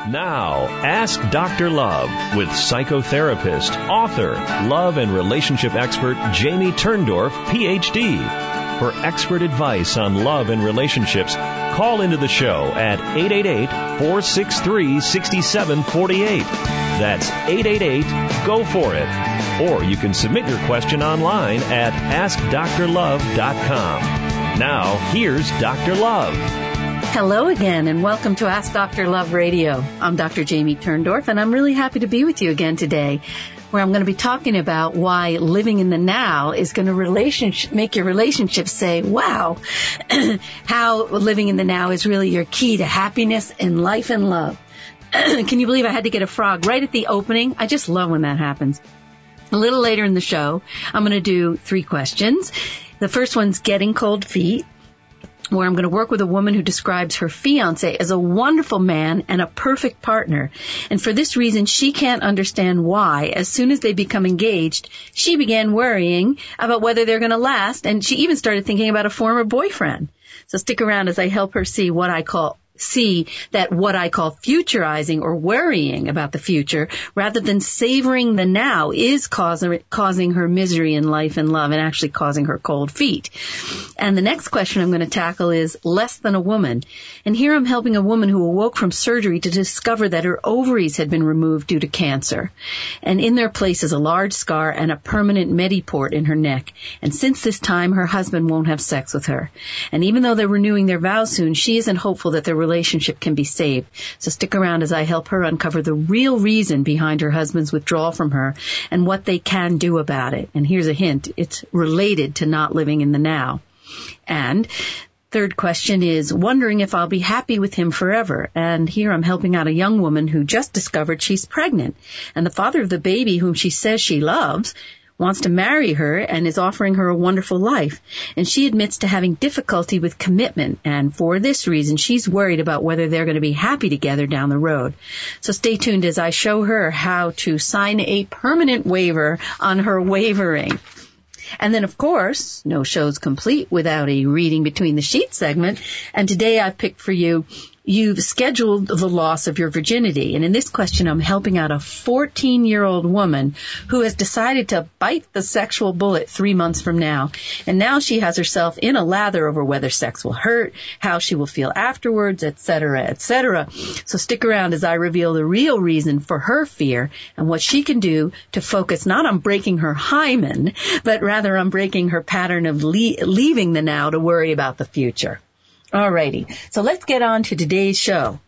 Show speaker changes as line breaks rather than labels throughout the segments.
Now, Ask Dr. Love with psychotherapist, author, love and relationship expert Jamie Turndorf, Ph.D. For expert advice on love and relationships, call into the show at 888-463-6748. That's 888-GO-FOR-IT. Or you can submit your question online at AskDrLove.com. Now, here's Dr. Love.
Hello again, and welcome to Ask Dr. Love Radio. I'm Dr. Jamie Turndorf, and I'm really happy to be with you again today, where I'm going to be talking about why living in the now is going to make your relationship say, wow, how living in the now is really your key to happiness in life and love. Can you believe I had to get a frog right at the opening? I just love when that happens. A little later in the show, I'm going to do 3 questions. The first one's getting cold feet, where I'm going to work with a woman who describes her fiancé as a wonderful man and a perfect partner. And for this reason, she can't understand why, as soon as they become engaged, she began worrying about whether they're going to last, and she even started thinking about a former boyfriend. So stick around as I help her see what I call futurizing or worrying about the future rather than savoring the now is causing her misery in life and love and actually causing her cold feet. And the next question I'm going to tackle is less than a woman. And here I'm helping a woman who awoke from surgery to discover that her ovaries had been removed due to cancer. And in their place is a large scar and a permanent mediport in her neck. And since this time, her husband won't have sex with her. And even though they're renewing their vows soon, she isn't hopeful that their relationship can be saved. So stick around as I help her uncover the real reason behind her husband's withdrawal from her and what they can do about it. And here's a hint. It's related to not living in the now. And third question is wondering if I'll be happy with him forever. And here I'm helping out a young woman who just discovered she's pregnant. And the father of the baby, whom she says she loves, wants to marry her and is offering her a wonderful life. And she admits to having difficulty with commitment. And for this reason, she's worried about whether they're going to be happy together down the road. So stay tuned as I show her how to sign a permanent waiver on her wavering. And then, of course, no show's complete without a reading between the sheets segment. And today I've picked for you, you've scheduled the loss of your virginity. And in this question, I'm helping out a 14-year-old woman who has decided to bite the sexual bullet 3 months from now. And now she has herself in a lather over whether sex will hurt, how she will feel afterwards, etc., etc. So stick around as I reveal the real reason for her fear and what she can do to focus not on breaking her hymen, but rather on breaking her pattern of leaving the now to worry about the future. Alrighty, so let's get on to today's show.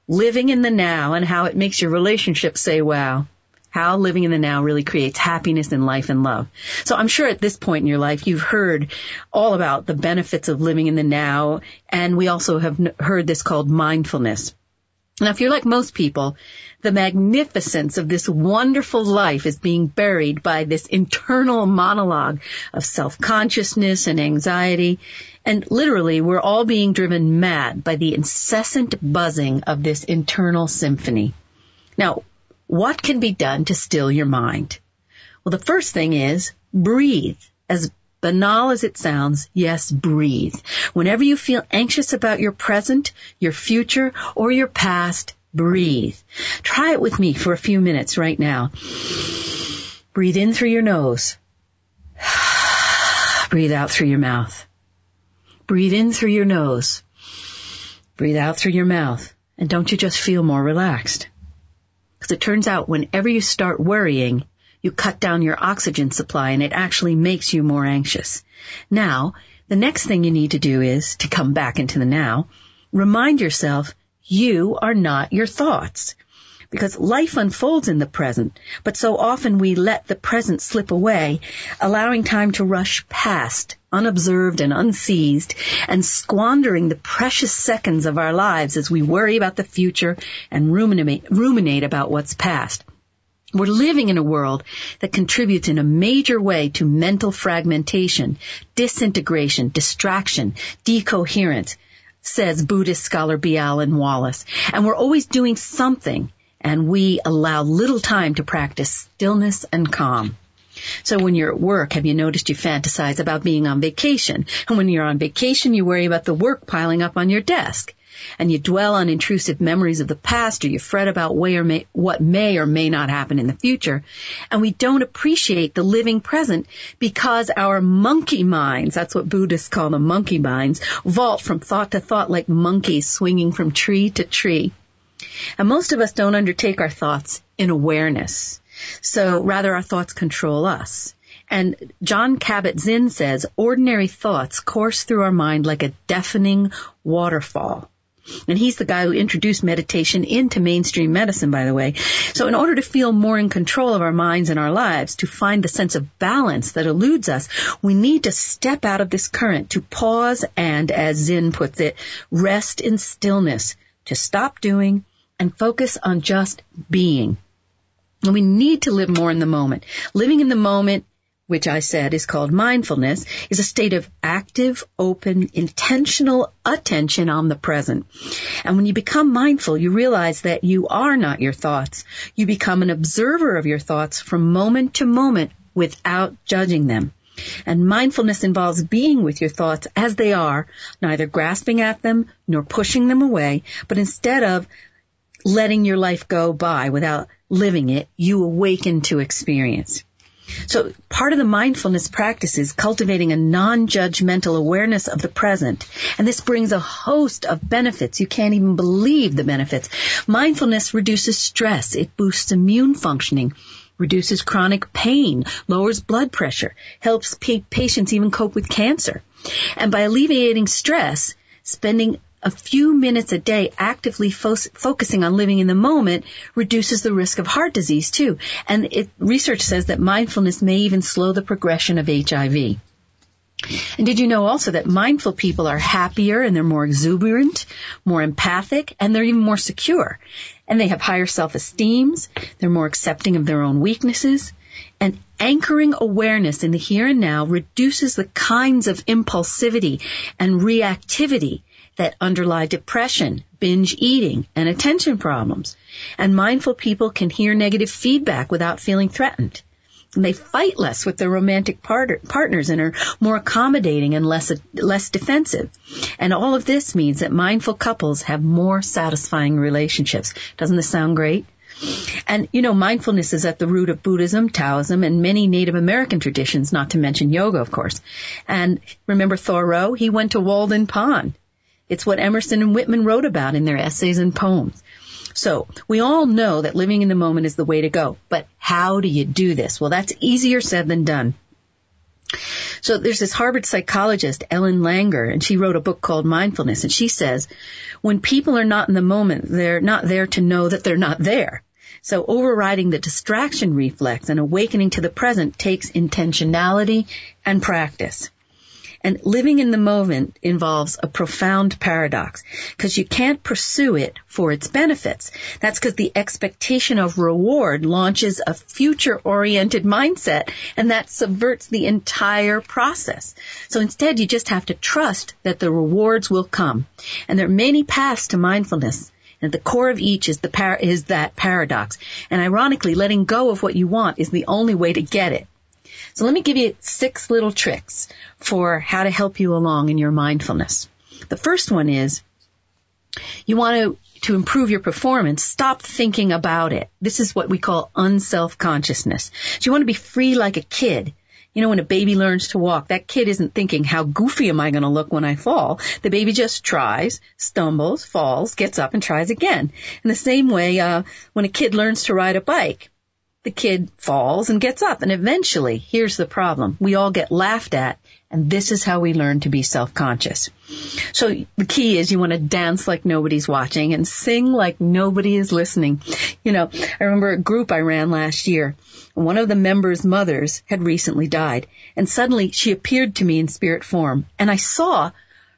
Living in the now and how it makes your relationship say, wow. How living in the now really creates happiness in life and love. So I'm sure at this point in your life, you've heard all about the benefits of living in the now. And we also have heard this called mindfulness. Now, if you're like most people, the magnificence of this wonderful life is being buried by this internal monologue of self-consciousness and anxiety. And literally, we're all being driven mad by the incessant buzzing of this internal symphony. Now, what can be done to still your mind? Well, the first thing is breathe. As banal as it sounds, yes, breathe. Whenever you feel anxious about your present, your future, or your past, breathe. Try it with me for a few minutes right now. Breathe in through your nose. Breathe out through your mouth. Breathe in through your nose. Breathe out through your mouth. And don't you just feel more relaxed? Because it turns out whenever you start worrying, you cut down your oxygen supply and it actually makes you more anxious. Now, the next thing you need to do is to come back into the now. Remind yourself you are not your thoughts. Because life unfolds in the present, but so often we let the present slip away, allowing time to rush past, unobserved and unseized, and squandering the precious seconds of our lives as we worry about the future and ruminate about what's past. We're living in a world that contributes in a major way to mental fragmentation, disintegration, distraction, decoherence, says Buddhist scholar B. Alan Wallace. And we're always doing something, and we allow little time to practice stillness and calm. So when you're at work, have you noticed you fantasize about being on vacation? And when you're on vacation, you worry about the work piling up on your desk. And you dwell on intrusive memories of the past, or you fret about what may or may not happen in the future. And we don't appreciate the living present because our monkey minds, that's what Buddhists call the monkey minds, vault from thought to thought like monkeys swinging from tree to tree. And most of us don't undertake our thoughts in awareness. So rather our thoughts control us. And John Kabat-Zinn says, ordinary thoughts course through our mind like a deafening waterfall. And he's the guy who introduced meditation into mainstream medicine, by the way. So in order to feel more in control of our minds and our lives, to find the sense of balance that eludes us, we need to step out of this current, to pause and, as Zinn puts it, rest in stillness, to stop doing and focus on just being. And we need to live more in the moment. Living in the moment, which I said is called mindfulness, is a state of active, open, intentional attention on the present. And when you become mindful, you realize that you are not your thoughts. You become an observer of your thoughts from moment to moment without judging them. And mindfulness involves being with your thoughts as they are, neither grasping at them nor pushing them away, but instead of letting your life go by without living it, you awaken to experience. So part of the mindfulness practice is cultivating a non-judgmental awareness of the present. And this brings a host of benefits. You can't even believe the benefits. Mindfulness reduces stress. It boosts immune functioning, reduces chronic pain, lowers blood pressure, helps patients even cope with cancer. And by alleviating stress, spending a few minutes a day actively focusing on living in the moment reduces the risk of heart disease too. And research says that mindfulness may even slow the progression of HIV. And did you know also that mindful people are happier and they're more exuberant, more empathic, and they're even more secure. And they have higher self-esteems. They're more accepting of their own weaknesses. And anchoring awareness in the here and now reduces the kinds of impulsivity and reactivity that underlie depression, binge eating, and attention problems. And mindful people can hear negative feedback without feeling threatened. And they fight less with their romantic partners and are more accommodating and less defensive. And all of this means that mindful couples have more satisfying relationships. Doesn't this sound great? And, mindfulness is at the root of Buddhism, Taoism, and many Native American traditions, not to mention yoga, of course. And remember Thoreau? He went to Walden Pond. It's what Emerson and Whitman wrote about in their essays and poems. So we all know that living in the moment is the way to go. But how do you do this? Well, that's easier said than done. So there's this Harvard psychologist, Ellen Langer, and she wrote a book called Mindfulness. And she says, when people are not in the moment, they're not there to know that they're not there. So overriding the distraction reflex and awakening to the present takes intentionality and practice. And living in the moment involves a profound paradox because you can't pursue it for its benefits. That's because the expectation of reward launches a future-oriented mindset, and that subverts the entire process. So instead, you just have to trust that the rewards will come. And there are many paths to mindfulness. And at the core of each is that paradox. And ironically, letting go of what you want is the only way to get it. So let me give you 6 little tricks for how to help you along in your mindfulness. The first one is you want to improve your performance, stop thinking about it. This is what we call unself-consciousness. So you want to be free like a kid. When a baby learns to walk, that kid isn't thinking, how goofy am I going to look when I fall? The baby just tries, stumbles, falls, gets up, and tries again. In the same way, when a kid learns to ride a bike, the kid falls and gets up. And eventually, here's the problem. We all get laughed at, and this is how we learn to be self-conscious. So the key is you want to dance like nobody's watching and sing like nobody is listening. I remember a group I ran last year. One of the members' mothers had recently died, and suddenly she appeared to me in spirit form, and I saw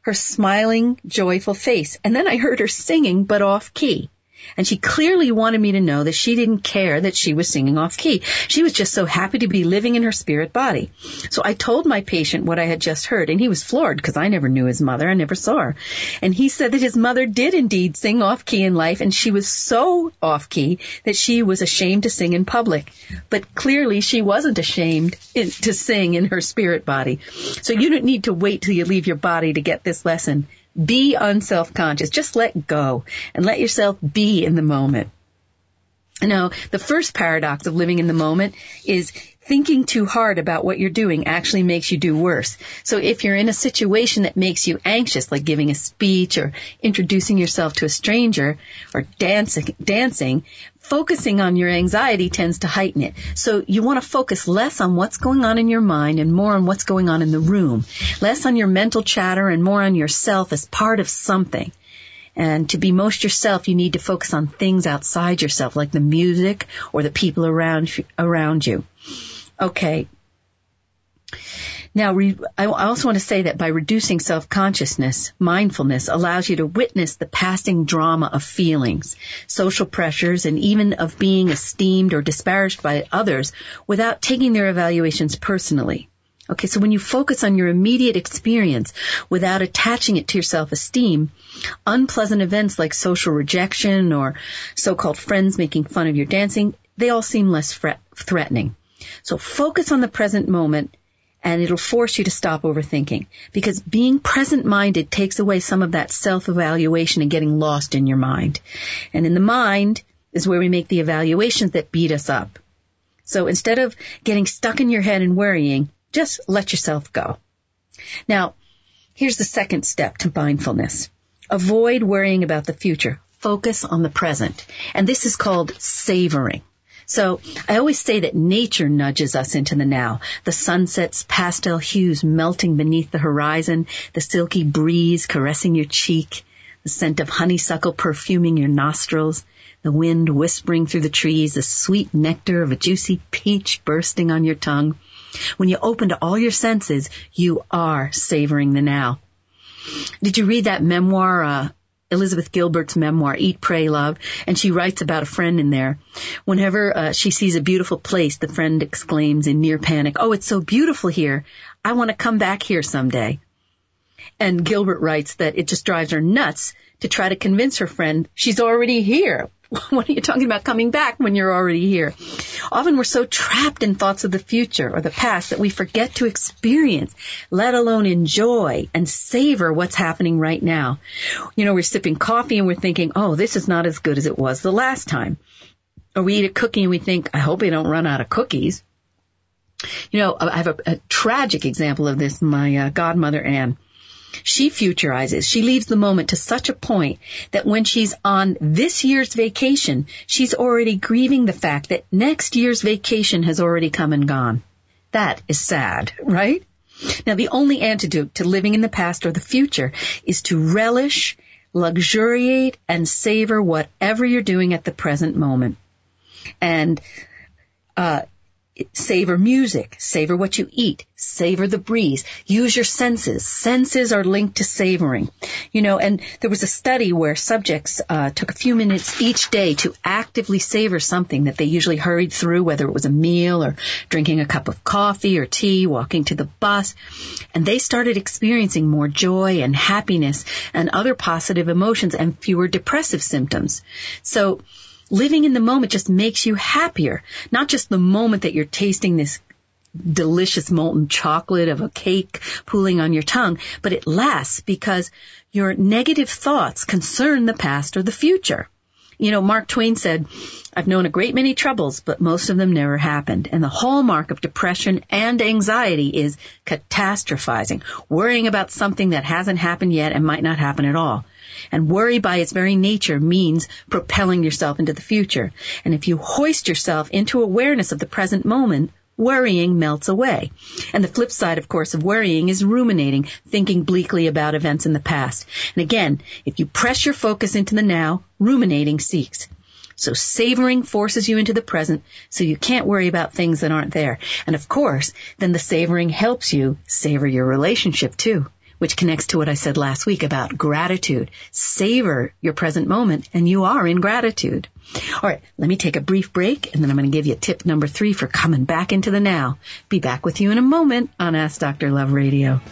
her smiling, joyful face, and then I heard her singing, but off key. And she clearly wanted me to know that she didn't care that she was singing off key. She was just so happy to be living in her spirit body. So I told my patient what I had just heard, and he was floored because I never knew his mother. I never saw her. And he said that his mother did indeed sing off key in life, and she was so off key that she was ashamed to sing in public. But clearly she wasn't ashamed to sing in her spirit body. So you don't need to wait till you leave your body to get this lesson. Be unself-conscious. Just let go and let yourself be in the moment. Now, the first paradox of living in the moment is thinking too hard about what you're doing actually makes you do worse. So if you're in a situation that makes you anxious, like giving a speech or introducing yourself to a stranger or dancing, focusing on your anxiety tends to heighten it. So you want to focus less on what's going on in your mind and more on what's going on in the room. Less on your mental chatter and more on yourself as part of something. And to be most yourself, you need to focus on things outside yourself, like the music or the people around you. Okay. Now, I also want to say that by reducing self-consciousness, mindfulness allows you to witness the passing drama of feelings, social pressures, and even of being esteemed or disparaged by others without taking their evaluations personally. Okay, so when you focus on your immediate experience without attaching it to your self-esteem, unpleasant events like social rejection or so-called friends making fun of your dancing, they all seem less threatening. So focus on the present moment, and it'll force you to stop overthinking, because being present-minded takes away some of that self-evaluation and getting lost in your mind. And in the mind is where we make the evaluations that beat us up. So instead of getting stuck in your head and worrying, just let yourself go. Now, here's the second step to mindfulness. Avoid worrying about the future. Focus on the present. And this is called savoring. So I always say that nature nudges us into the now. The sunset's pastel hues melting beneath the horizon, the silky breeze caressing your cheek, the scent of honeysuckle perfuming your nostrils, the wind whispering through the trees, the sweet nectar of a juicy peach bursting on your tongue. When you open to all your senses, you are savoring the now. Did you read that memoir, Elizabeth Gilbert's memoir, Eat, Pray, Love? And she writes about a friend in there. Whenever she sees a beautiful place, the friend exclaims in near panic, "Oh, it's so beautiful here. I want to come back here someday." And Gilbert writes that it just drives her nuts to try to convince her friend she's already here. What are you talking about coming back when you're already here? Often we're so trapped in thoughts of the future or the past that we forget to experience, let alone enjoy and savor what's happening right now. You know, we're sipping coffee and we're thinking, oh, this is not as good as it was the last time. Or we eat a cookie and we think, I hope I don't run out of cookies. You know, I have a tragic example of this. My godmother, Anne. She futurizes. She leaves the moment to such a point that when she's on this year's vacation, she's already grieving the fact that next year's vacation has already come and gone. That is sad, right? Now, the only antidote to living in the past or the future is to relish, luxuriate, and savor whatever you're doing at the present moment. And savor music, savor what you eat, savor the breeze, use your senses. Senses are linked to savoring. You know, and there was a study where subjects took a few minutes each day to actively savor something that they usually hurried through, whether it was a meal or drinking a cup of coffee or tea, walking to the bus, and they started experiencing more joy and happiness and other positive emotions and fewer depressive symptoms. So living in the moment just makes you happier, not just the moment that you're tasting this delicious molten chocolate of a cake pooling on your tongue, but it lasts because your negative thoughts concern the past or the future. You know, Mark Twain said, I've known a great many troubles, but most of them never happened. And the hallmark of depression and anxiety is catastrophizing, worrying about something that hasn't happened yet and might not happen at all. And worry by its very nature means propelling yourself into the future. And if you hoist yourself into awareness of the present moment, worrying melts away. And the flip side, of course, of worrying is ruminating, thinking bleakly about events in the past. And again, if you press your focus into the now, ruminating ceases. So savoring forces you into the present so you can't worry about things that aren't there. And of course, then the savoring helps you savor your relationship too, which connects to what I said last week about gratitude. Savor your present moment, and you are in gratitude. All right, let me take a brief break, and then I'm going to give you tip number 3 for coming back into the now. Be back with you in a moment on Ask Dr. Love Radio.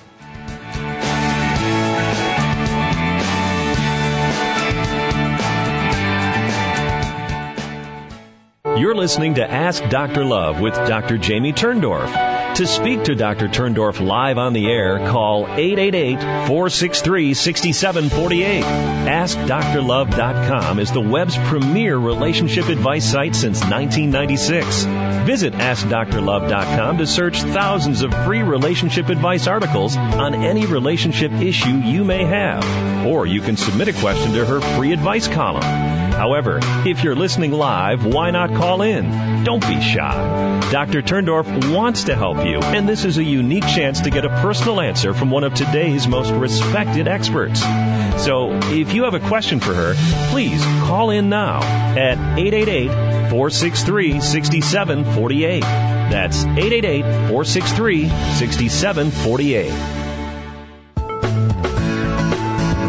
You're listening to Ask Dr. Love with Dr. Jamie Turndorf. To speak to Dr. Turndorf live on the air, call 888-463-6748. AskDrLove.com is the web's premier relationship advice site since 1996. Visit AskDrLove.com to search thousands of free relationship advice articles on any relationship issue you may have. Or you can submit a question to her free advice column. However, if you're listening live, why not call in? Don't be shy. Dr. Turndorf wants to help you, and this is a unique chance to get a personal answer from one of today's most respected experts. So, if you have a question for her, please call in now at 888-463-6748. That's 888-463-6748.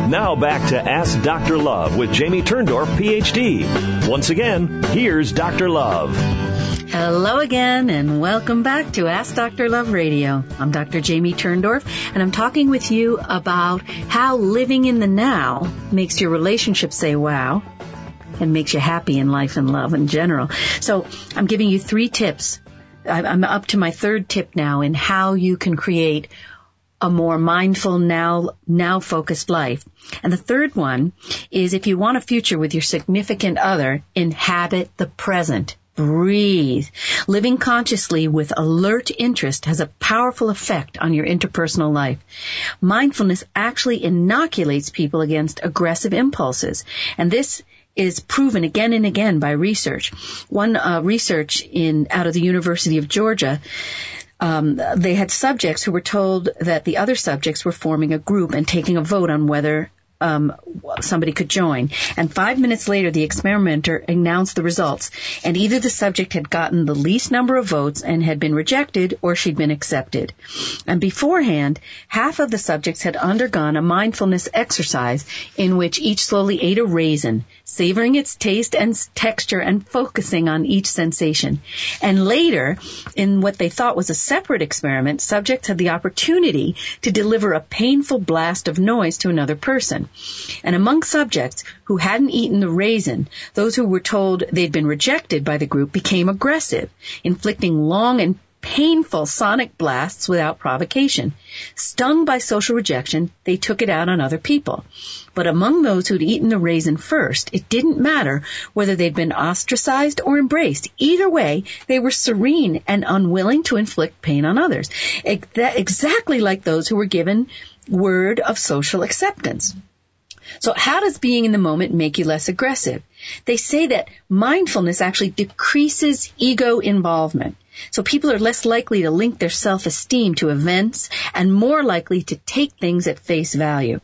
Now back to Ask Dr. Love with Jamie Turndorf, Ph.D. Once again, here's Dr. Love.
Hello again, and welcome back to Ask Dr. Love Radio. I'm Dr. Jamie Turndorf, and I'm talking with you about how living in the now makes your relationship say wow and makes you happy in life and love in general. So I'm giving you 3 tips. I'm up to my 3rd tip now in how you can create a more mindful, now-focused life. And the 3rd one is, if you want a future with your significant other, inhabit the present. Breathe. Living consciously with alert interest has a powerful effect on your interpersonal life. Mindfulness actually inoculates people against aggressive impulses. And this is proven again and again by research. One research out of the University of Georgia, they had subjects who were told that the other subjects were forming a group and taking a vote on whether somebody could join. And 5 minutes later, the experimenter announced the results. And either the subject had gotten the least number of votes and had been rejected, or she'd been accepted. And beforehand, half of the subjects had undergone a mindfulness exercise in which each slowly ate a raisin, savoring its taste and texture and focusing on each sensation. And later, in what they thought was a separate experiment, subjects had the opportunity to deliver a painful blast of noise to another person. And among subjects who hadn't eaten the raisin, those who were told they'd been rejected by the group became aggressive, inflicting long and painful sonic blasts without provocation. Stung by social rejection, they took it out on other people. But among those who'd eaten the raisin first, it didn't matter whether they'd been ostracized or embraced. Either way, they were serene and unwilling to inflict pain on others, exactly like those who were given word of social acceptance. So how does being in the moment make you less aggressive? They say that mindfulness actually decreases ego involvement. So people are less likely to link their self-esteem to events and more likely to take things at face value.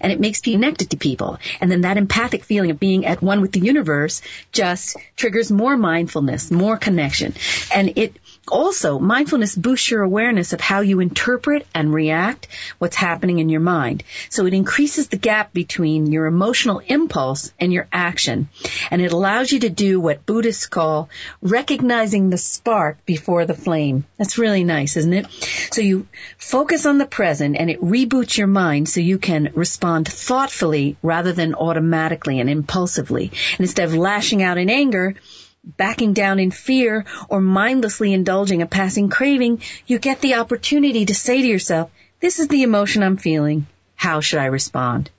And it makes you connected to people. And then that empathic feeling of being at one with the universe just triggers more mindfulness, more connection. And it also, mindfulness boosts your awareness of how you interpret and react what's happening in your mind. So it increases the gap between your emotional impulse and your action. And it allows you to do what Buddhists call recognizing the spark before the flame. That's really nice, isn't it? So you focus on the present and it reboots your mind so you can respond thoughtfully rather than automatically and impulsively. And instead of lashing out in anger, backing down in fear, or mindlessly indulging a passing craving, you get the opportunity to say to yourself, this is the emotion I'm feeling. How should I respond?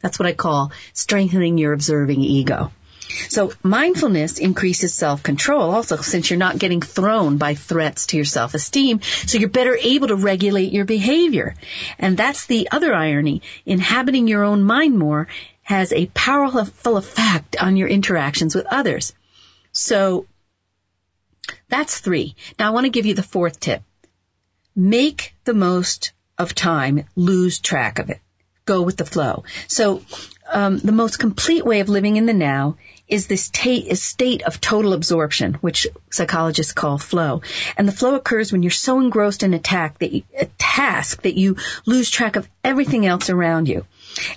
That's what I call strengthening your observing ego. So mindfulness increases self-control also, since you're not getting thrown by threats to your self-esteem, so you're better able to regulate your behavior. And that's the other irony. Inhabiting your own mind more has a powerful effect on your interactions with others. So that's 3. Now I want to give you the 4th tip. Make the most of time. Lose track of it. Go with the flow. So the most complete way of living in the now is this state of total absorption, which psychologists call flow. And the flow occurs when you're so engrossed in a task that you lose track of everything else around you.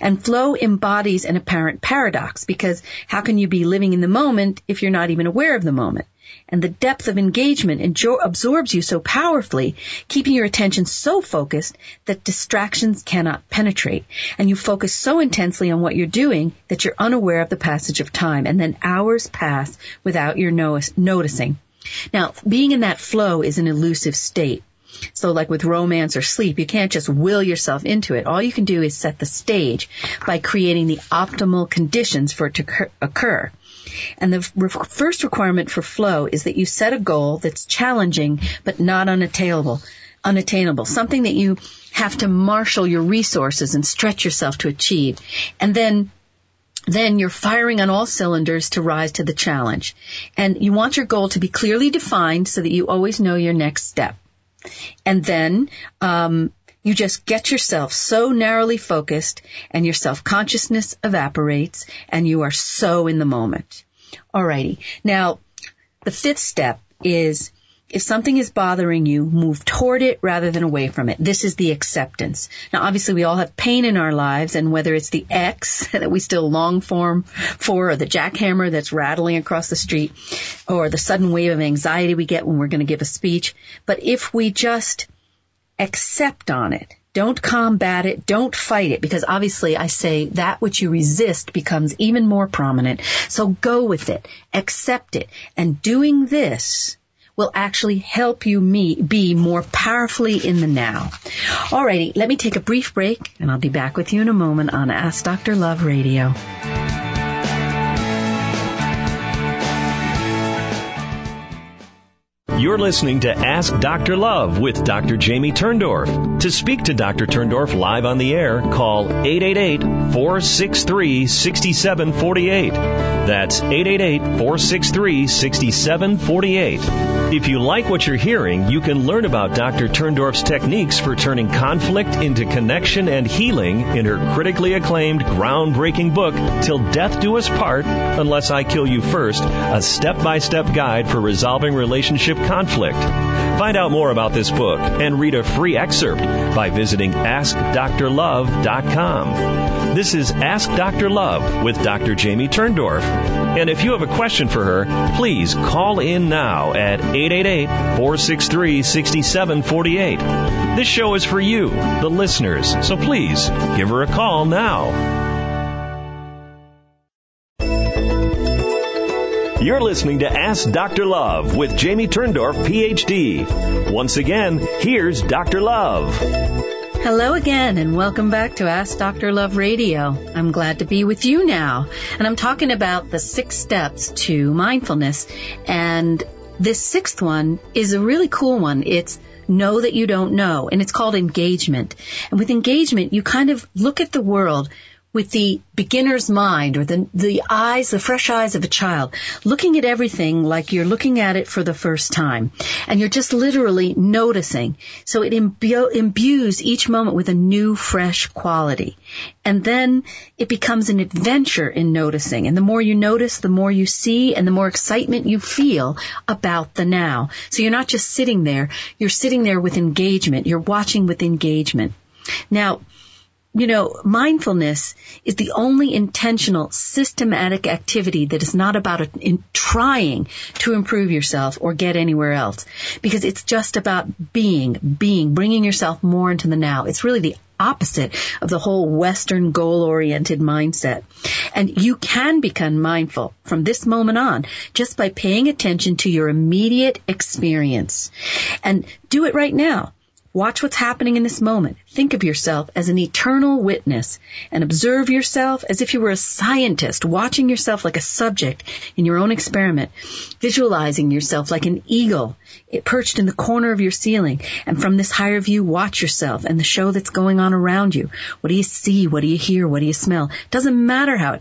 And flow embodies an apparent paradox, because how can you be living in the moment if you're not even aware of the moment? And the depth of engagement absorbs you so powerfully, keeping your attention so focused that distractions cannot penetrate. And you focus so intensely on what you're doing that you're unaware of the passage of time. And then hours pass without your noticing. Now, being in that flow is an elusive state. So like with romance or sleep, you can't just will yourself into it. All you can do is set the stage by creating the optimal conditions for it to occur. And the first requirement for flow is that you set a goal that's challenging but not unattainable, something that you have to marshal your resources and stretch yourself to achieve. And then you're firing on all cylinders to rise to the challenge. And you want your goal to be clearly defined so that you always know your next step. And then you just get yourself so narrowly focused and your self-consciousness evaporates and you are so in the moment. Alrighty. Now, the fifth step is if something is bothering you, move toward it rather than away from it. This is the acceptance. Now, obviously, we all have pain in our lives, and whether it's the ex that we still long for, or the jackhammer that's rattling across the street, or the sudden wave of anxiety we get when we're going to give a speech. But if we just accept on it, don't combat it, don't fight it, because obviously I say that which you resist becomes even more prominent. So go with it, accept it, and doing this will actually help you be more powerfully in the now. Alrighty, let me take a brief break, and I'll be back with you in a moment on Ask Dr. Love Radio.
You're listening to Ask Dr. Love with Dr. Jamie Turndorf. To speak to Dr. Turndorf live on the air, call 888-463-6748. That's 888-463-6748. If you like what you're hearing, you can learn about Dr. Turndorf's techniques for turning conflict into connection and healing in her critically acclaimed, groundbreaking book, Till Death Do Us Part, Unless I Kill You First, a step-by-step guide for resolving relationship conflict. Find out more about this book and read a free excerpt by visiting AskDrLove.com. This is Ask Dr. Love with Dr. Jamie Turndorf. And if you have a question for her, please call in now at 888-463-6748. This show is for you, the listeners, so please give her a call now. You're listening to Ask Dr. Love with Jamie Turndorf, Ph.D. Once again, here's Dr. Love.
Hello again, and welcome back to Ask Dr. Love Radio. I'm glad to be with you now. And I'm talking about the 6 steps to mindfulness. And this 6th one is a really cool one. It's know that you don't know, and it's called engagement. And with engagement, you kind of look at the world with the beginner's mind, or the eyes, the fresh eyes of a child, looking at everything like you're looking at it for the first time. And you're just literally noticing. So it imbues each moment with a new, fresh quality. And then it becomes an adventure in noticing. And the more you notice, the more you see, and the more excitement you feel about the now. So you're not just sitting there. You're sitting there with engagement. You're watching with engagement. Now, you know, mindfulness is the only intentional, systematic activity that is not about trying to improve yourself or get anywhere else, because it's just about being, bringing yourself more into the now. It's really the opposite of the whole Western goal-oriented mindset. And you can become mindful from this moment on just by paying attention to your immediate experience. And do it right now. Watch what's happening in this moment. Think of yourself as an eternal witness and observe yourself as if you were a scientist, watching yourself like a subject in your own experiment, visualizing yourself like an eagle perched in the corner of your ceiling. And from this higher view, watch yourself and the show that's going on around you. What do you see? What do you hear? What do you smell? Doesn't matter how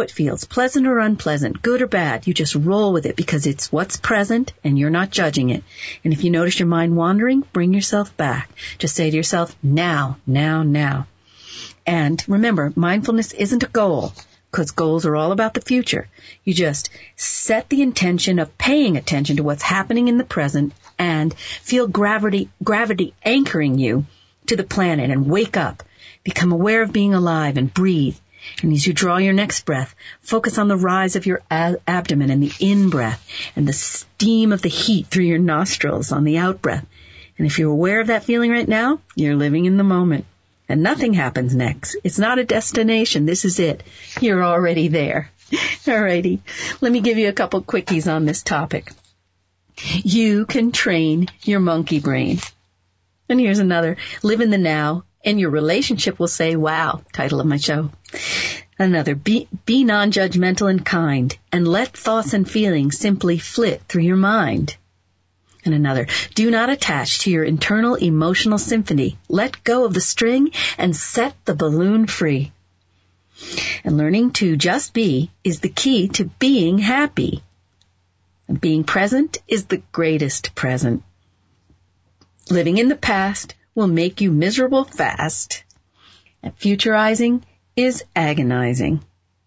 it feels, pleasant or unpleasant, good or bad. You just roll with it because it's what's present and you're not judging it. And if you notice your mind wandering, bring yourself back. Just say to yourself, now, now, now. And remember, mindfulness isn't a goal, because goals are all about the future. You just set the intention of paying attention to what's happening in the present and feel gravity anchoring you to the planet, and wake up. Become aware of being alive and breathe. And as you draw your next breath, focus on the rise of your abdomen and the in-breath, and the steam of the heat through your nostrils on the out-breath. And if you're aware of that feeling right now, you're living in the moment. And nothing happens next. It's not a destination. This is it. You're already there. Alrighty. Let me give you a couple quickies on this topic. You can train your monkey brain. And here's another. Live in the now, and your relationship will say, wow, title of my show. Another, be non-judgmental and kind, and let thoughts and feelings simply flit through your mind. And another, do not attach to your internal emotional symphony. Let go of the string and set the balloon free. And learning to just be is the key to being happy. And being present is the greatest present. Living in the past will make you miserable fast. And futurizing is agonizing.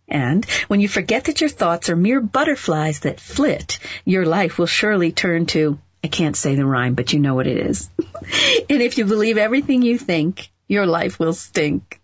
And when you forget that your thoughts are mere butterflies that flit, your life will surely turn to, I can't say the rhyme, but you know what it is. And if you believe everything you think, your life will stink.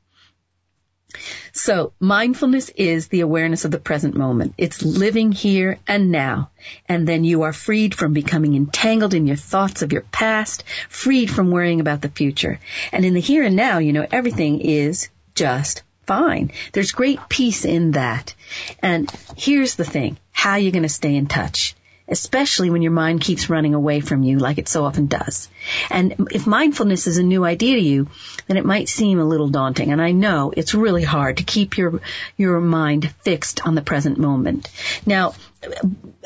So mindfulness is the awareness of the present moment. It's living here and now. And then you are freed from becoming entangled in your thoughts of your past, freed from worrying about the future. And in the here and now, everything is just fine. There's great peace in that. And here's the thing, how you're going to stay in touch, especially when your mind keeps running away from you like it so often does. And if mindfulness is a new idea to you, then it might seem a little daunting. And I know it's really hard to keep your mind fixed on the present moment. Now,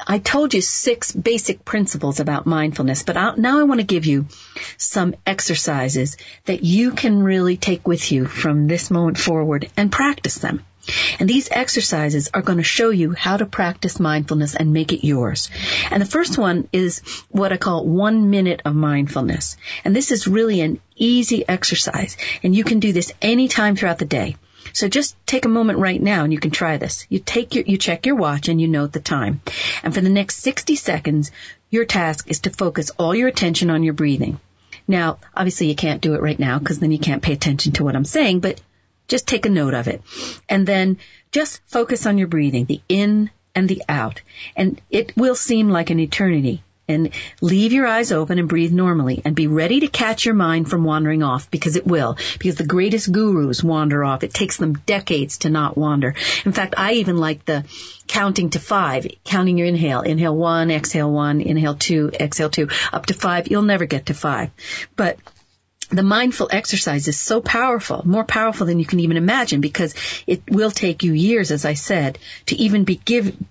I told you 6 basic principles about mindfulness, but now I want to give you some exercises that you can really take with you from this moment forward and practice them. And these exercises are going to show you how to practice mindfulness and make it yours. And the first one is what I call 1 minute of mindfulness. And this is really an easy exercise. And you can do this anytime throughout the day. So just take a moment right now and you can try this. You check your watch and you note the time. And for the next 60 seconds, your task is to focus all your attention on your breathing. Now, obviously you can't do it right now because then you can't pay attention to what I'm saying, but just take a note of it. And then just focus on your breathing, the in and the out. And it will seem like an eternity. And leave your eyes open and breathe normally. And be ready to catch your mind from wandering off, because it will. Because the greatest gurus wander off. It takes them decades to not wander. In fact, I even like the counting to 5, counting your inhale. Inhale 1, exhale 1, inhale 2, exhale 2. Up to 5. You'll never get to 5. But the mindful exercise is so powerful, more powerful than you can even imagine, because it will take you years, as I said, to even be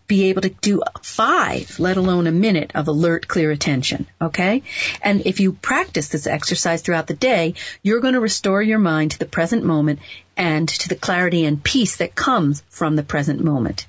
able to do 5, let alone a minute of alert, clear attention. Okay? And if you practice this exercise throughout the day, you're going to restore your mind to the present moment and to the clarity and peace that comes from the present moment.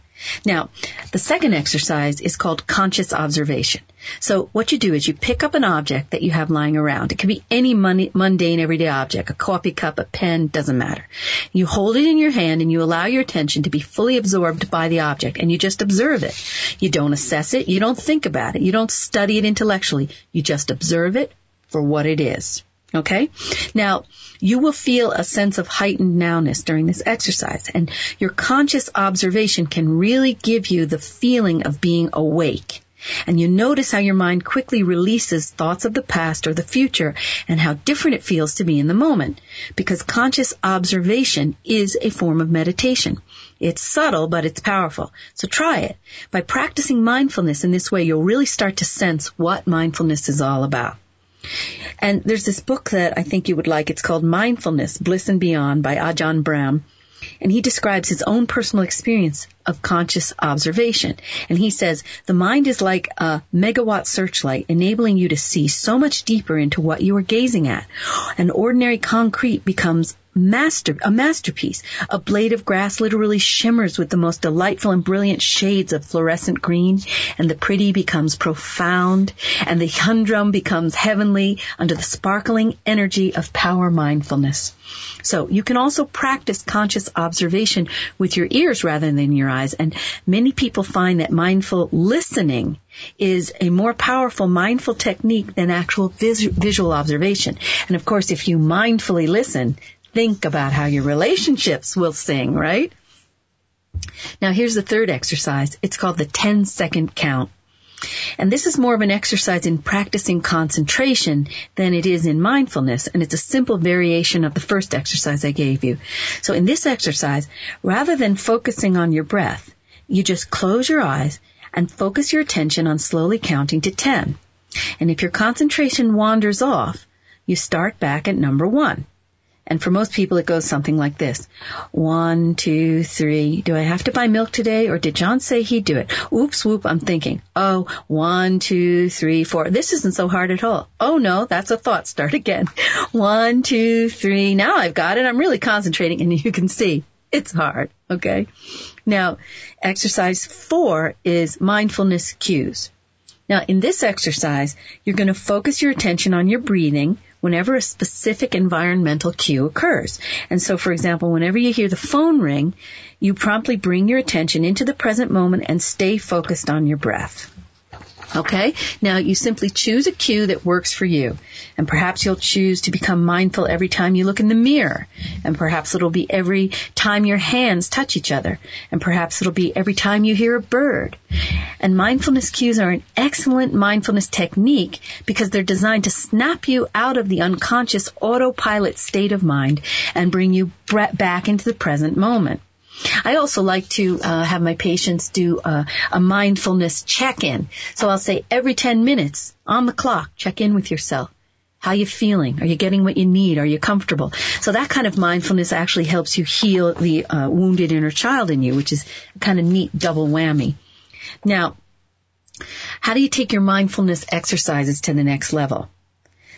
Now, the second exercise is called conscious observation. So what you do is you pick up an object that you have lying around. It can be any mundane everyday object, a coffee cup, a pen, doesn't matter. You hold it in your hand and you allow your attention to be fully absorbed by the object, and you just observe it. You don't assess it. You don't think about it. You don't study it intellectually. You just observe it for what it is. Okay? Now, you will feel a sense of heightened nowness during this exercise, and your conscious observation can really give you the feeling of being awake. And you notice how your mind quickly releases thoughts of the past or the future, and how different it feels to be in the moment, because conscious observation is a form of meditation. It's subtle, but it's powerful. So try it. By practicing mindfulness in this way, you'll really start to sense what mindfulness is all about. And there's this book that I think you would like. It's called Mindfulness, Bliss and Beyond by Ajahn Brahm. And he describes his own personal experience of conscious observation. And he says, the mind is like a megawatt searchlight, enabling you to see so much deeper into what you are gazing at. And ordinary concrete becomes masterpiece. A blade of grass literally shimmers with the most delightful and brilliant shades of fluorescent green, and the pretty becomes profound, and the humdrum becomes heavenly under the sparkling energy of power mindfulness. So you can also practice conscious observation with your ears rather than your eyes, and many people find that mindful listening is a more powerful mindful technique than actual visual observation. And of course, if you mindfully listen, think about how your relationships will sing, right? Now, here's the third exercise. It's called the 10-second count. And this is more of an exercise in practicing concentration than it is in mindfulness. And it's a simple variation of the first exercise I gave you. So in this exercise, rather than focusing on your breath, you just close your eyes and focus your attention on slowly counting to 10. And if your concentration wanders off, you start back at number 1. And for most people, it goes something like this. 1, 2, 3. Do I have to buy milk today? Or did John say he'd do it? Oops, whoop, I'm thinking. Oh, 1, 2, 3, 4. This isn't so hard at all. Oh, no, that's a thought. Start again. 1, 2, 3. Now I've got it. I'm really concentrating. And you can see it's hard. Okay. Now, exercise 4 is mindfulness cues. Now, in this exercise, you're going to focus your attention on your breathing whenever a specific environmental cue occurs. And so, for example, whenever you hear the phone ring, you promptly bring your attention into the present moment and stay focused on your breath. Okay? Now, you simply choose a cue that works for you. And perhaps you'll choose to become mindful every time you look in the mirror. And perhaps it'll be every time your hands touch each other. And perhaps it'll be every time you hear a bird. And mindfulness cues are an excellent mindfulness technique because they're designed to snap you out of the unconscious autopilot state of mind and bring you back into the present moment. I also like to have my patients do a mindfulness check-in. So I'll say every 10 minutes on the clock, check in with yourself. How are you feeling? Are you getting what you need? Are you comfortable? So that kind of mindfulness actually helps you heal the wounded inner child in you, which is a kind of neat double whammy. Now, how do you take your mindfulness exercises to the next level?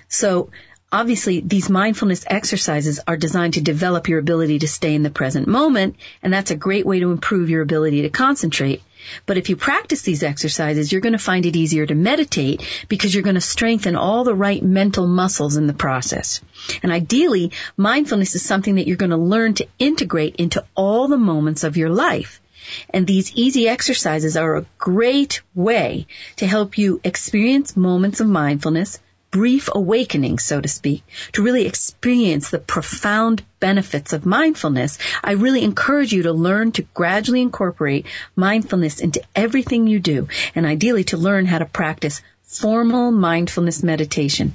So obviously, these mindfulness exercises are designed to develop your ability to stay in the present moment, and that's a great way to improve your ability to concentrate. But if you practice these exercises, you're going to find it easier to meditate because you're going to strengthen all the right mental muscles in the process. And ideally, mindfulness is something that you're going to learn to integrate into all the moments of your life. And these easy exercises are a great way to help you experience moments of mindfulness, brief awakening, so to speak, to really experience the profound benefits of mindfulness. I really encourage you to learn to gradually incorporate mindfulness into everything you do, and ideally to learn how to practice formal mindfulness meditation.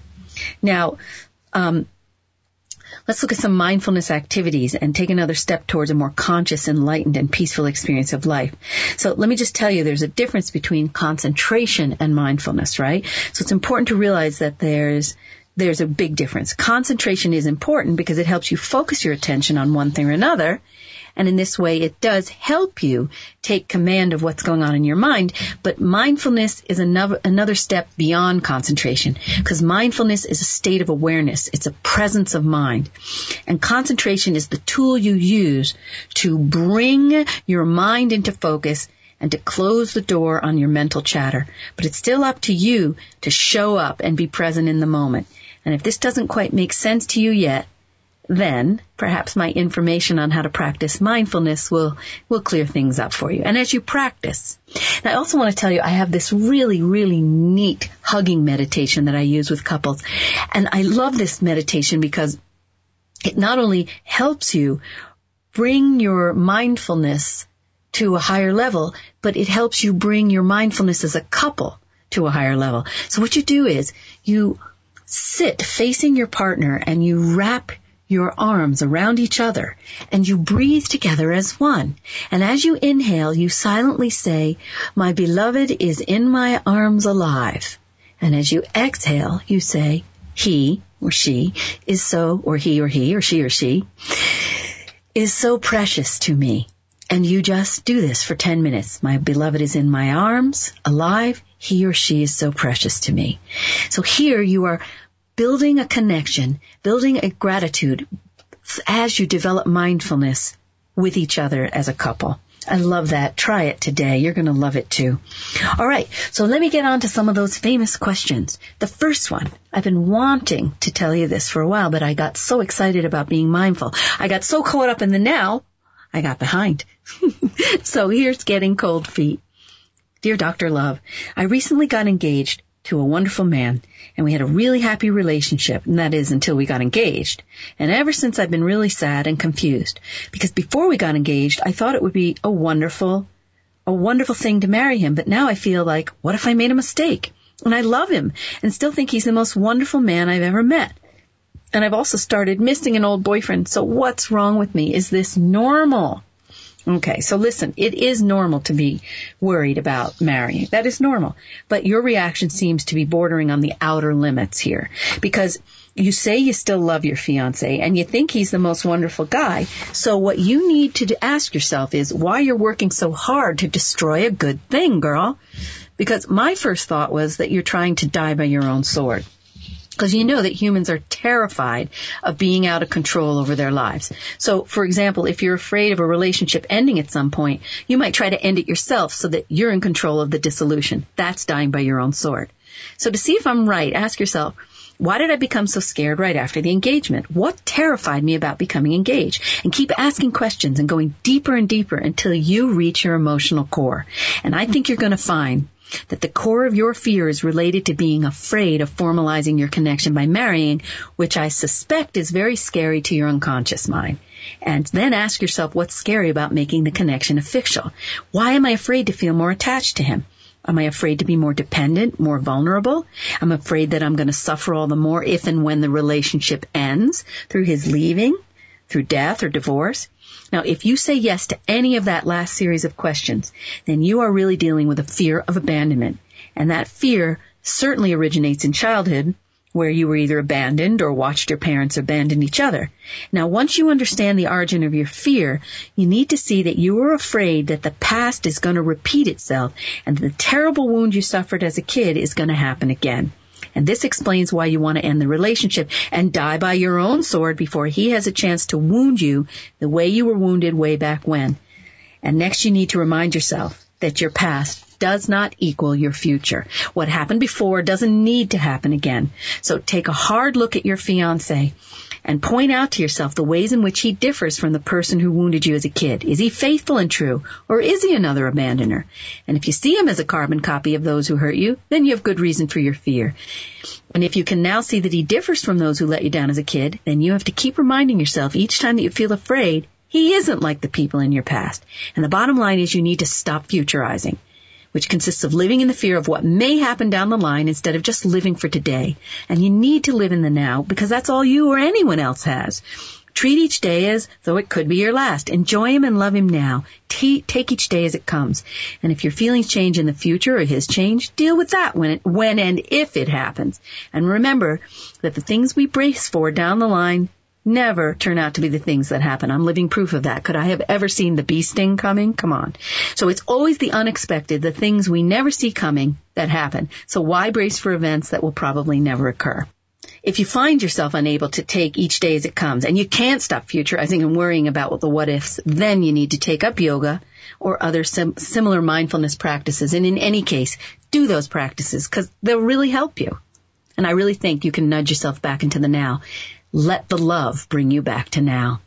Now, let's look at some mindfulness activities and take another step towards a more conscious, enlightened, and peaceful experience of life. So let me just tell you, there's a difference between concentration and mindfulness, right? So it's important to realize that there's a big difference. Concentration is important because it helps you focus your attention on one thing or another. And in this way, it does help you take command of what's going on in your mind. But mindfulness is another step beyond concentration, because mindfulness is a state of awareness. It's a presence of mind. And concentration is the tool you use to bring your mind into focus and to close the door on your mental chatter. But it's still up to you to show up and be present in the moment. And if this doesn't quite make sense to you yet, then perhaps my information on how to practice mindfulness will clear things up for you. And as you practice, now I also want to tell you, I have this really, really neat hugging meditation that I use with couples. And I love this meditation because it not only helps you bring your mindfulness to a higher level, but it helps you bring your mindfulness as a couple to a higher level. So what you do is you sit facing your partner and you wrap your arms around each other, and you breathe together as one. And as you inhale, you silently say, "My beloved is in my arms alive." And as you exhale, you say, "He or she is so," or he or she, "is so precious to me." And you just do this for 10 minutes. "My beloved is in my arms, alive. He or she is so precious to me." So here you are building a connection, building a gratitude as you develop mindfulness with each other as a couple. I love that. Try it today. You're going to love it too. All right. So let me get on to some of those famous questions. The first one, I've been wanting to tell you this for a while, but I got so excited about being mindful. I got so caught up in the now, I got behind. So here's getting cold feet. Dear Dr. Love, I recently got engaged to a wonderful man, and we had a really happy relationship, and that is until we got engaged. And ever since I've been really sad and confused, because before we got engaged, I thought it would be a wonderful thing to marry him, but now I feel like, what if I made a mistake? And I love him, and still think he's the most wonderful man I've ever met. And I've also started missing an old boyfriend, so what's wrong with me? Is this normal? Okay, so listen, it is normal to be worried about marrying. That is normal. But your reaction seems to be bordering on the outer limits here, because you say you still love your fiancé and you think he's the most wonderful guy. So what you need to ask yourself is why you're working so hard to destroy a good thing, girl. Because my first thought was that you're trying to die by your own sword. Because you know that humans are terrified of being out of control over their lives. So, for example, if you're afraid of a relationship ending at some point, you might try to end it yourself so that you're in control of the dissolution. That's dying by your own sword. So to see if I'm right, ask yourself, why did I become so scared right after the engagement? What terrified me about becoming engaged? And keep asking questions and going deeper and deeper until you reach your emotional core. And I think you're going to find that the core of your fear is related to being afraid of formalizing your connection by marrying, which I suspect is very scary to your unconscious mind. And then ask yourself what's scary about making the connection official. Why am I afraid to feel more attached to him? Am I afraid to be more dependent, more vulnerable? I'm afraid that I'm going to suffer all the more if and when the relationship ends through his leaving, through death or divorce. Now, if you say yes to any of that last series of questions, then you are really dealing with a fear of abandonment. And that fear certainly originates in childhood, where you were either abandoned or watched your parents abandon each other. Now, once you understand the origin of your fear, you need to see that you are afraid that the past is going to repeat itself and the terrible wound you suffered as a kid is going to happen again. And this explains why you want to end the relationship and die by your own sword before he has a chance to wound you the way you were wounded way back when. And next you need to remind yourself that your past does not equal your future. What happened before doesn't need to happen again. So take a hard look at your fiancé and point out to yourself the ways in which he differs from the person who wounded you as a kid. Is he faithful and true, or is he another abandoner? And if you see him as a carbon copy of those who hurt you, then you have good reason for your fear. And if you can now see that he differs from those who let you down as a kid, then you have to keep reminding yourself each time that you feel afraid, he isn't like the people in your past. And the bottom line is you need to stop futurizing, which consists of living in the fear of what may happen down the line instead of just living for today. And you need to live in the now because that's all you or anyone else has. Treat each day as though it could be your last. Enjoy him and love him now. Take each day as it comes. And if your feelings change in the future or his change, deal with that when and if it happens. And remember that the things we brace for down the line never turn out to be the things that happen. I'm living proof of that. Could I have ever seen the bee sting coming? Come on. So it's always the unexpected, the things we never see coming that happen. So why brace for events that will probably never occur? If you find yourself unable to take each day as it comes and you can't stop futurizing and worrying about the what ifs, then you need to take up yoga or other similar mindfulness practices. And in any case, do those practices because they'll really help you. And I really think you can nudge yourself back into the now. Let the love bring you back to now.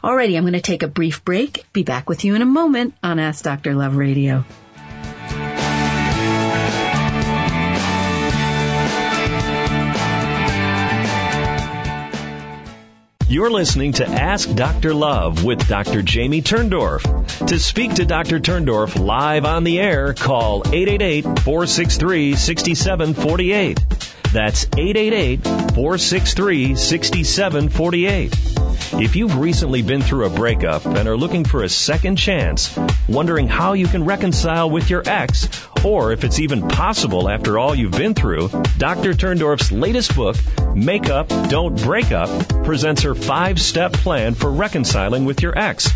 Alrighty, I'm going to take a brief break. Be back with you in a moment on Ask Dr. Love Radio.
You're listening to Ask Dr. Love with Dr. Jamie Turndorf. To speak to Dr. Turndorf live on the air, call 888-463-6748. That's 888-463-6748. If you've recently been through a breakup and are looking for a second chance, wondering how you can reconcile with your ex, or if it's even possible after all you've been through, Dr. Turndorf's latest book, Make Up, Don't Break Up, presents her 5-step plan for reconciling with your ex.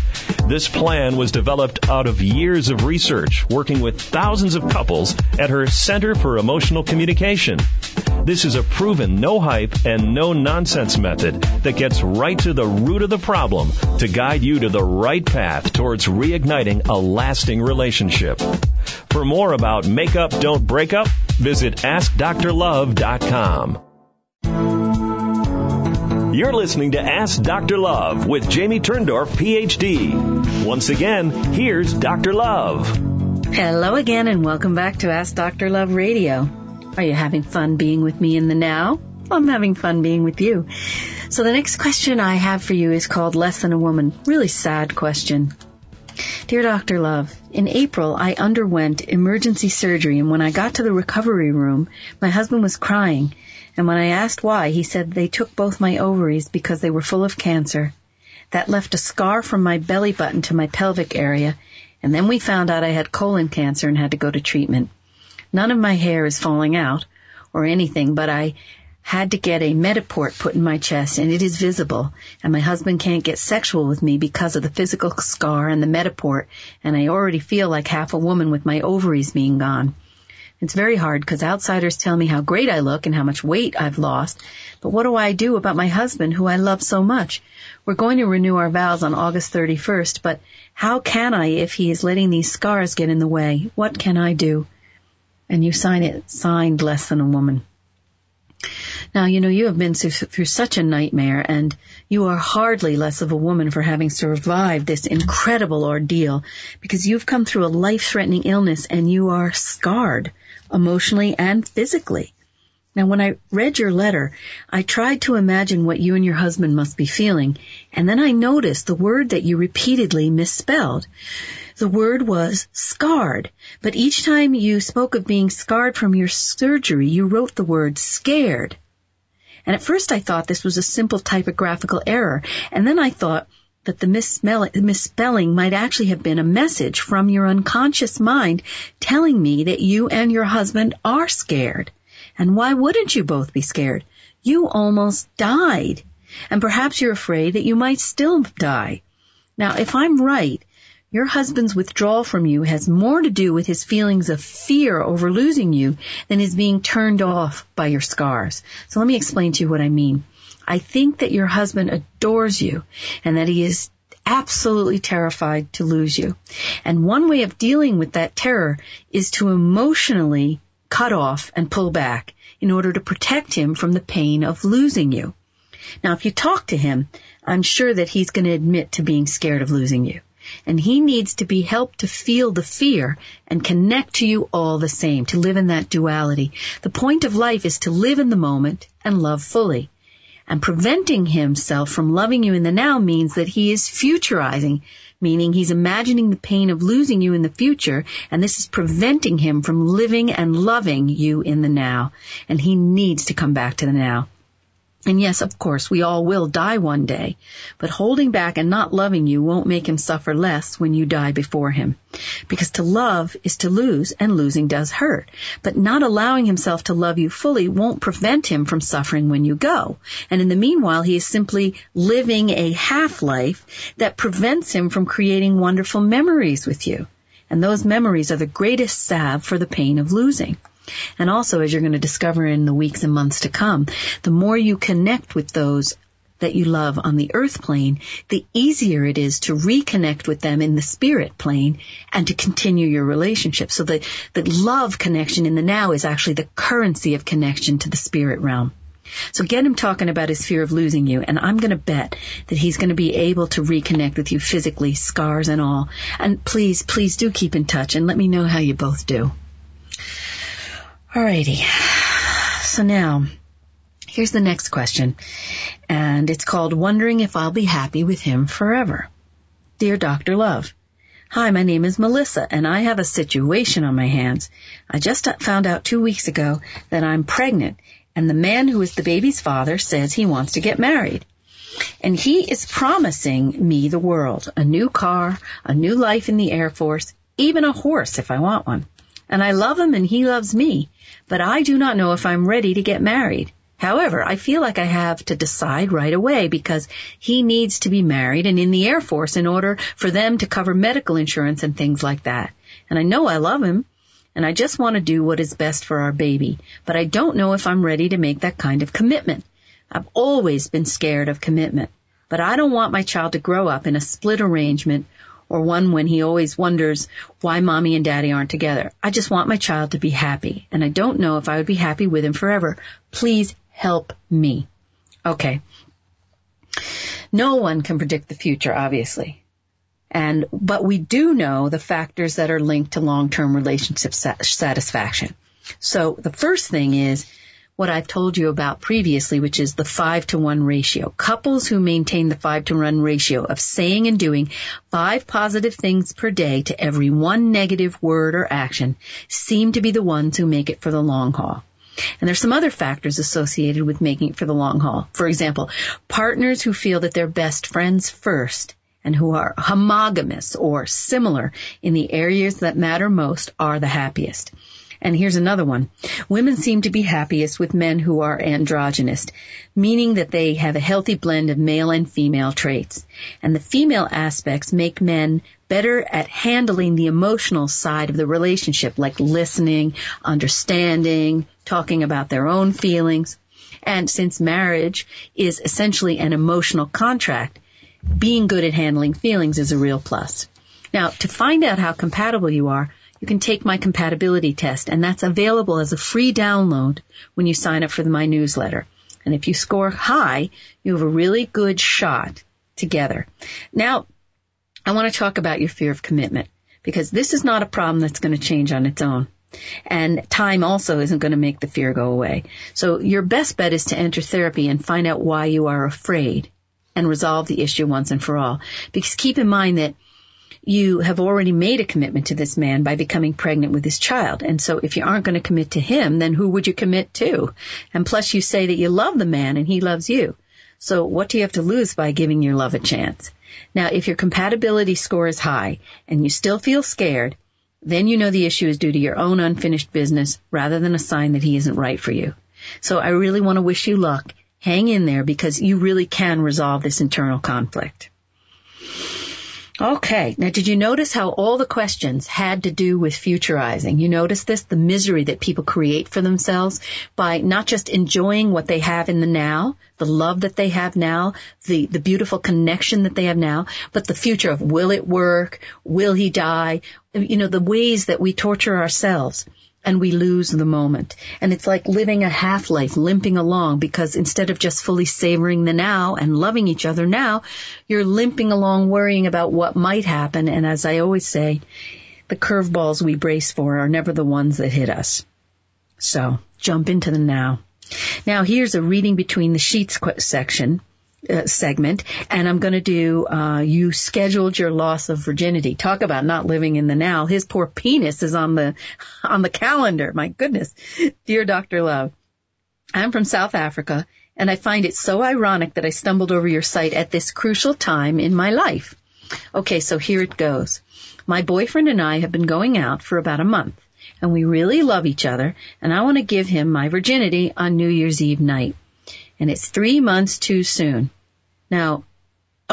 This plan was developed out of years of research, working with thousands of couples at her Center for Emotional Communication. This is a proven no-hype and no-nonsense method that gets right to the root of the problem to guide you to the right path towards reigniting a lasting relationship. For more about Make Up, Don't Break Up, visit AskDrLove.com. You're listening to Ask Dr. Love with Jamie Turndorf, Ph.D. Once again, here's Dr. Love.
Hello again, and welcome back to Ask Dr. Love Radio. Are you having fun being with me in the now? I'm having fun being with you. So the next question I have for you is called Less Than a Woman. Really sad question. Dear Dr. Love, in April, I underwent emergency surgery, and when I got to the recovery room, my husband was crying. And when I asked why, he said they took both my ovaries because they were full of cancer. That left a scar from my belly button to my pelvic area, and then we found out I had colon cancer and had to go to treatment. None of my hair is falling out or anything, but I had to get a Mediport put in my chest, and it is visible, and my husband can't get sexual with me because of the physical scar and the Mediport, and I already feel like half a woman with my ovaries being gone. It's very hard because outsiders tell me how great I look and how much weight I've lost. But what do I do about my husband, who I love so much? We're going to renew our vows on August 31st, but how can I if he is letting these scars get in the way? What can I do? And you signed Less Than a Woman. Now, you have been through such a nightmare, and you are hardly less of a woman for having survived this incredible ordeal, because you've come through a life-threatening illness and you are scarred emotionally and physically. Now, when I read your letter, I tried to imagine what you and your husband must be feeling, and then I noticed the word that you repeatedly misspelled. The word was scarred, but each time you spoke of being scarred from your surgery, you wrote the word scared. And at first I thought this was a simple typographical error, and then I thought that the misspelling might actually have been a message from your unconscious mind telling me that you and your husband are scared. And why wouldn't you both be scared? You almost died, and perhaps you're afraid that you might still die. Now, if I'm right, your husband's withdrawal from you has more to do with his feelings of fear over losing you than his being turned off by your scars. So let me explain to you what I mean. I think that your husband adores you and that he is absolutely terrified to lose you. And one way of dealing with that terror is to emotionally cut off and pull back in order to protect him from the pain of losing you. Now, if you talk to him, I'm sure that he's going to admit to being scared of losing you. And he needs to be helped to feel the fear and connect to you all the same, to live in that duality. The point of life is to live in the moment and love fully. And preventing himself from loving you in the now means that he is futurizing, meaning he's imagining the pain of losing you in the future, and this is preventing him from living and loving you in the now. And he needs to come back to the now. And yes, of course, we all will die one day, but holding back and not loving you won't make him suffer less when you die before him. Because to love is to lose, and losing does hurt. But not allowing himself to love you fully won't prevent him from suffering when you go. And in the meanwhile, he is simply living a half-life that prevents him from creating wonderful memories with you. And those memories are the greatest salve for the pain of losing. And also, as you're going to discover in the weeks and months to come, the more you connect with those that you love on the earth plane, the easier it is to reconnect with them in the spirit plane and to continue your relationship. So the love connection in the now is actually the currency of connection to the spirit realm. So get him talking about his fear of losing you, and I'm going to bet that he's going to be able to reconnect with you physically, scars and all. And please, please do keep in touch and let me know how you both do. Alrighty, so now, here's the next question, and it's called Wondering If I'll Be Happy with Him Forever. Dear Dr. Love, hi, my name is Melissa, and I have a situation on my hands. I just found out 2 weeks ago that I'm pregnant, and the man who is the baby's father says he wants to get married. And he is promising me the world, a new car, a new life in the Air Force, even a horse if I want one. and I love him and he loves me, but I do not know if I'm ready to get married. However, I feel like I have to decide right away because he needs to be married and in the Air Force in order for them to cover medical insurance and things like that. And I know I love him, and I just want to do what is best for our baby, but I don't know if I'm ready to make that kind of commitment. I've always been scared of commitment, but I don't want my child to grow up in a split arrangement or one when he always wonders why mommy and daddy aren't together. I just want my child to be happy, and I don't know if I would be happy with him forever. Please help me. Okay. No one can predict the future, obviously. But we do know the factors that are linked to long-term relationship satisfaction. So the first thing is what I've told you about previously, which is the 5-to-1 ratio. Couples who maintain the 5-to-1 ratio of saying and doing 5 positive things per day to every 1 negative word or action seem to be the ones who make it for the long haul. And there's some other factors associated with making it for the long haul. For example, partners who feel that they're best friends first and who are homogamous or similar in the areas that matter most are the happiest. And here's another one. Women seem to be happiest with men who are androgynous, meaning that they have a healthy blend of male and female traits. And the female aspects make men better at handling the emotional side of the relationship, like listening, understanding, talking about their own feelings. And since marriage is essentially an emotional contract, being good at handling feelings is a real plus. Now, to find out how compatible you are, you can take my compatibility test, and that's available as a free download when you sign up for my newsletter. And if you score high, you have a really good shot together. Now, I want to talk about your fear of commitment, because this is not a problem that's going to change on its own. And time also isn't going to make the fear go away. So your best bet is to enter therapy and find out why you are afraid and resolve the issue once and for all. Because keep in mind that you have already made a commitment to this man by becoming pregnant with his child. And so if you aren't going to commit to him, then who would you commit to? And plus you say that you love the man and he loves you. So what do you have to lose by giving your love a chance? Now, if your compatibility score is high and you still feel scared, then you know the issue is due to your own unfinished business rather than a sign that he isn't right for you. So I really want to wish you luck. Hang in there because you really can resolve this internal conflict. Okay. Now, did you notice how all the questions had to do with futurizing? You notice this, the misery that people create for themselves by not just enjoying what they have in the now, the love that they have now, the beautiful connection that they have now, but the future of will it work? Will he die? You know, the ways that we torture ourselves. And we lose the moment. And it's like living a half-life, limping along, because instead of just fully savoring the now and loving each other now, you're limping along worrying about what might happen. And as I always say, the curveballs we brace for are never the ones that hit us. So jump into the now. Now here's a reading between the sheets segment, and I'm going to do, you scheduled your loss of virginity. Talk about not living in the now. His poor penis is on the calendar. My goodness. Dear Dr. Love, I'm from South Africa, and I find it so ironic that I stumbled over your site at this crucial time in my life. Okay, so here it goes. My boyfriend and I have been going out for about a month, and we really love each other, and I want to give him my virginity on New Year's Eve night. And it's 3 months too soon. Now,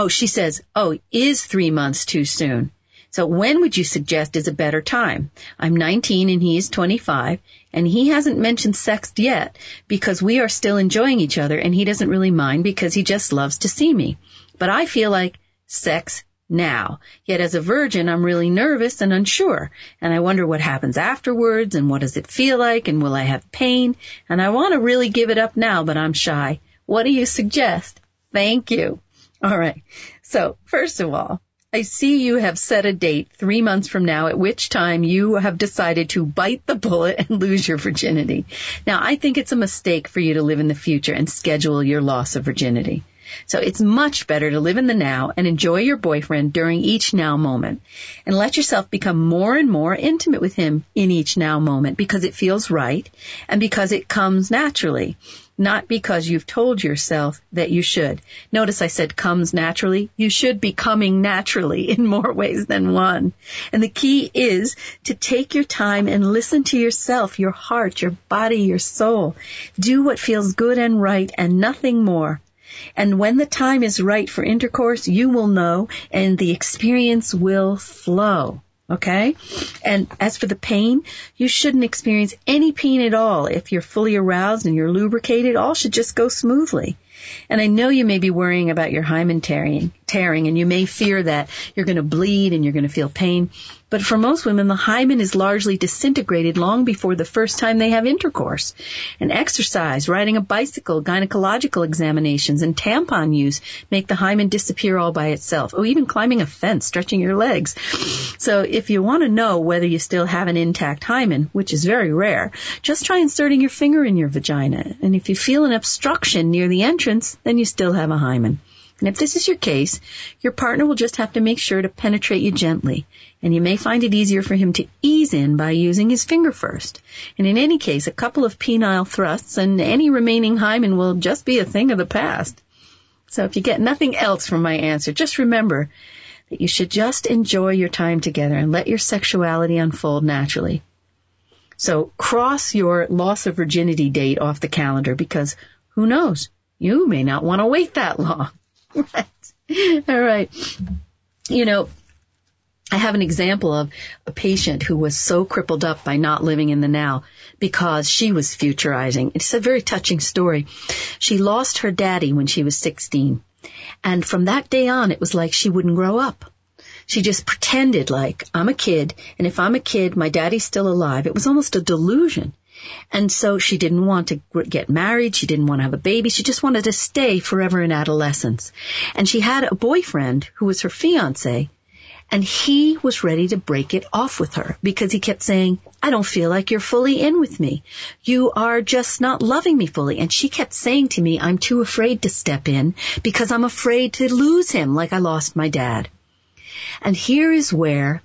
she says, is 3 months too soon? So when would you suggest is a better time? I'm 19 and he is 25, and he hasn't mentioned sex yet because we are still enjoying each other, and he doesn't really mind because he just loves to see me. But I feel like sex now. Yet as a virgin, I'm really nervous and unsure, and I wonder what happens afterwards, and what does it feel like, and will I have pain? And I want to really give it up now, but I'm shy. What do you suggest? Thank you. All right. So first of all, I see you have set a date 3 months from now at which time you have decided to bite the bullet and lose your virginity. Now, I think it's a mistake for you to live in the future and schedule your loss of virginity. So it's much better to live in the now and enjoy your boyfriend during each now moment, and let yourself become more and more intimate with him in each now moment because it feels right and because it comes naturally. not because you've told yourself that you should. Notice I said comes naturally. You should be coming naturally in more ways than one. And the key is to take your time and listen to yourself, your heart, your body, your soul. Do what feels good and right and nothing more. And when the time is right for intercourse, you will know and the experience will flow. Okay? And as for the pain, you shouldn't experience any pain at all. If you're fully aroused and you're lubricated, all should just go smoothly. And I know you may be worrying about your hymen tearing, and you may fear that you're going to bleed and you're going to feel pain. But for most women, the hymen is largely disintegrated long before the first time they have intercourse. And exercise, riding a bicycle, gynecological examinations, and tampon use make the hymen disappear all by itself. Oh, even climbing a fence, stretching your legs. So if you want to know whether you still have an intact hymen, which is very rare, just try inserting your finger in your vagina. And if you feel an obstruction near the entrance, then you still have a hymen. And if this is your case, your partner will just have to make sure to penetrate you gently. And you may find it easier for him to ease in by using his finger first. And in any case, a couple of penile thrusts and any remaining hymen will just be a thing of the past. So if you get nothing else from my answer, just remember that you should just enjoy your time together and let your sexuality unfold naturally. So cross your loss of virginity date off the calendar because who knows? You may not want to wait that long. Right. All right. You know, I have an example of a patient who was so crippled up by not living in the now because she was futurizing. It's a very touching story. She lost her daddy when she was 16. And from that day on, it was like she wouldn't grow up. She just pretended like, I'm a kid, and if I'm a kid, my daddy's still alive. It was almost a delusion. And so she didn't want to get married. She didn't want to have a baby. She just wanted to stay forever in adolescence. And she had a boyfriend who was her fiancé, and he was ready to break it off with her because he kept saying, I don't feel like you're fully in with me. You are just not loving me fully. And she kept saying to me, I'm too afraid to step in because I'm afraid to lose him like I lost my dad. And here is where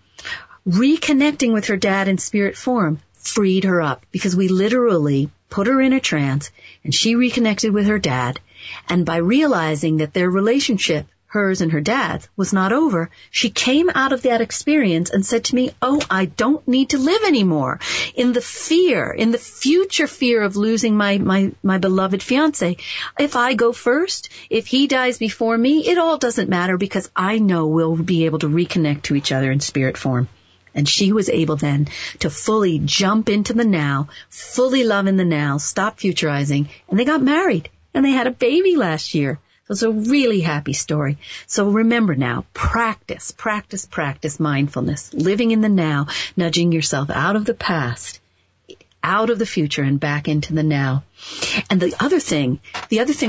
reconnecting with her dad in spirit form freed her up because we literally put her in a trance and she reconnected with her dad. And by realizing that their relationship, hers and her dad's, was not over, she came out of that experience and said to me, oh, I don't need to live anymore. In the future fear of losing my beloved fiance, if I go first, if he dies before me, it all doesn't matter because I know we'll be able to reconnect to each other in spirit form. And she was able then to fully jump into the now, fully love in the now, stop futurizing, and they got married, and they had a baby last year. So it's a really happy story. So remember now, practice mindfulness, living in the now, nudging yourself out of the past, out of the future, and back into the now. And the other thing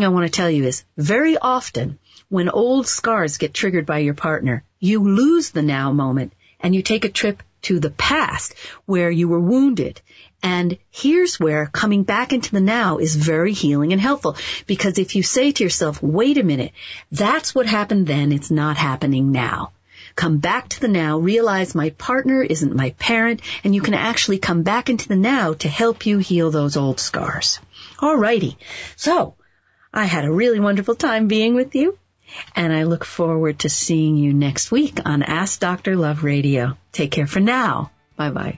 I want to tell you is very often when old scars get triggered by your partner, you lose the now moment. And you take a trip to the past where you were wounded. And here's where coming back into the now is very healing and helpful. Because if you say to yourself, wait a minute, that's what happened then, it's not happening now. Come back to the now, realize my partner isn't my parent, and you can actually come back into the now to help you heal those old scars. Alrighty. So, I had a really wonderful time being with you. And I look forward to seeing you next week on Ask Dr. Love Radio. Take care for now. Bye-bye.